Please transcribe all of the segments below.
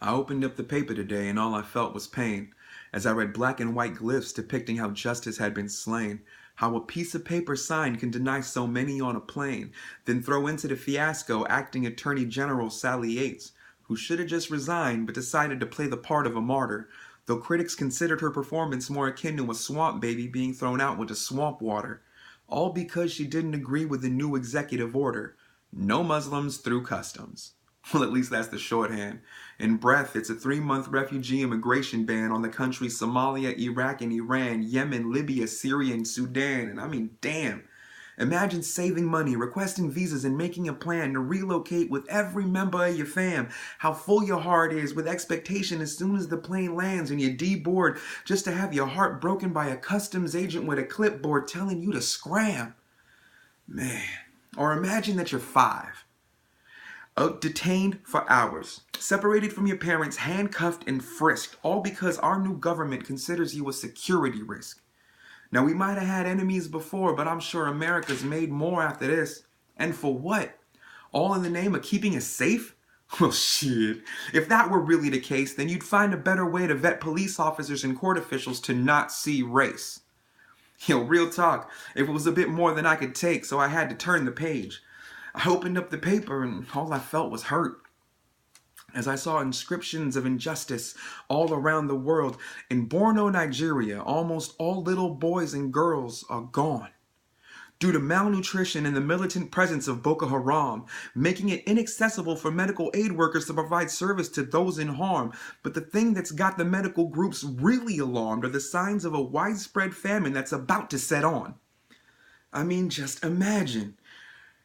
I opened up the paper today and all I felt was pain as I read black and white glyphs depicting how justice had been slain, how a piece of paper signed can deny so many on a plane, then throw into the fiasco acting Attorney General Sally Yates, who should have just resigned but decided to play the part of a martyr, though critics considered her performance more akin to a swamp baby being thrown out with the swamp water, all because she didn't agree with the new executive order: no Muslims through customs. Well, at least that's the shorthand. In breath, it's a 3-month refugee immigration ban on the countries Somalia, Iraq, and Iran, Yemen, Libya, Syria, and Sudan. And I mean, damn. Imagine saving money, requesting visas, and making a plan to relocate with every member of your fam. How full your heart is with expectation as soon as the plane lands and you're deboard, just to have your heart broken by a customs agent with a clipboard telling you to scram. Man. Or imagine that you're 5. Detained for hours, separated from your parents, handcuffed and frisked, all because our new government considers you a security risk. Now, we might have had enemies before, but I'm sure America's made more after this. And for what? All in the name of keeping us safe? Well, shit. If that were really the case, then you'd find a better way to vet police officers and court officials to not see race. Yo, real talk, if it was a bit more than I could take, so I had to turn the page. I opened up the paper and all I felt was hurt. As I saw inscriptions of injustice all around the world, in Borno, Nigeria, almost all little boys and girls are gone due to malnutrition and the militant presence of Boko Haram, making it inaccessible for medical aid workers to provide service to those in harm. But the thing that's got the medical groups really alarmed are the signs of a widespread famine that's about to set on. I mean, just imagine.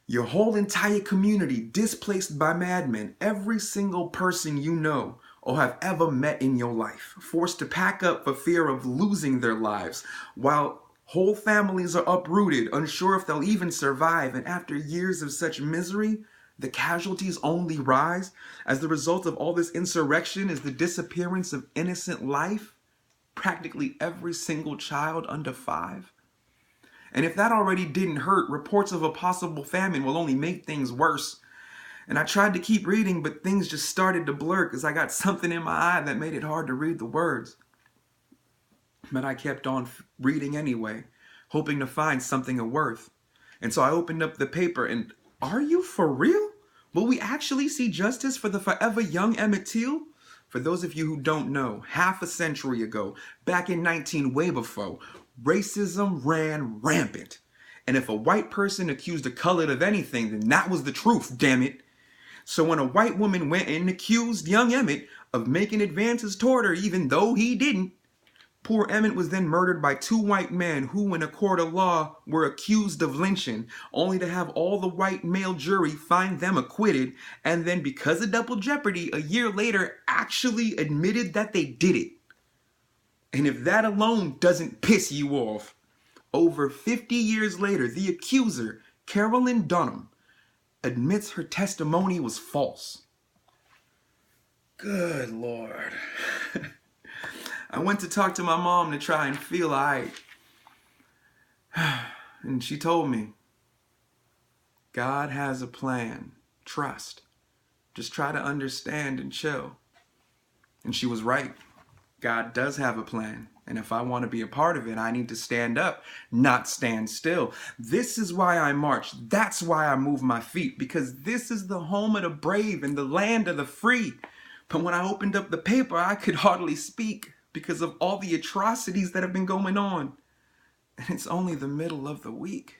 Your whole entire community displaced by madmen, every single person you know or have ever met in your life, forced to pack up for fear of losing their lives, while whole families are uprooted, unsure if they'll even survive, and after years of such misery, the casualties only rise. As the result of all this insurrection is the disappearance of innocent life, practically every single child under 5. And if that already didn't hurt, reports of a possible famine will only make things worse. And I tried to keep reading, but things just started to blur because I got something in my eye that made it hard to read the words. But I kept on reading anyway, hoping to find something of worth. And so I opened up the paper and, are you for real? Will we actually see justice for the forever young Emmett Till? For those of you who don't know, half a century ago, back in 19 way before, racism ran rampant. And if a white person accused a colored of anything, then that was the truth, damn it. So when a white woman went and accused young Emmett of making advances toward her even though he didn't, poor Emmett was then murdered by 2 white men who, in a court of law, were accused of lynching, only to have all the white male jury find them acquitted, and then, because of double jeopardy, a year later actually admitted that they did it. And if that alone doesn't piss you off, over 50 years later, the accuser, Carolyn Dunham, admits her testimony was false. Good Lord. I went to talk to my mom to try and feel alright. And she told me, God has a plan. Trust. Just try to understand and chill. And she was right. God does have a plan. And if I want to be a part of it, I need to stand up, not stand still. This is why I march. That's why I move my feet. Because this is the home of the brave and the land of the free. But when I opened up the paper, I could hardly speak because of all the atrocities that have been going on. And it's only the middle of the week.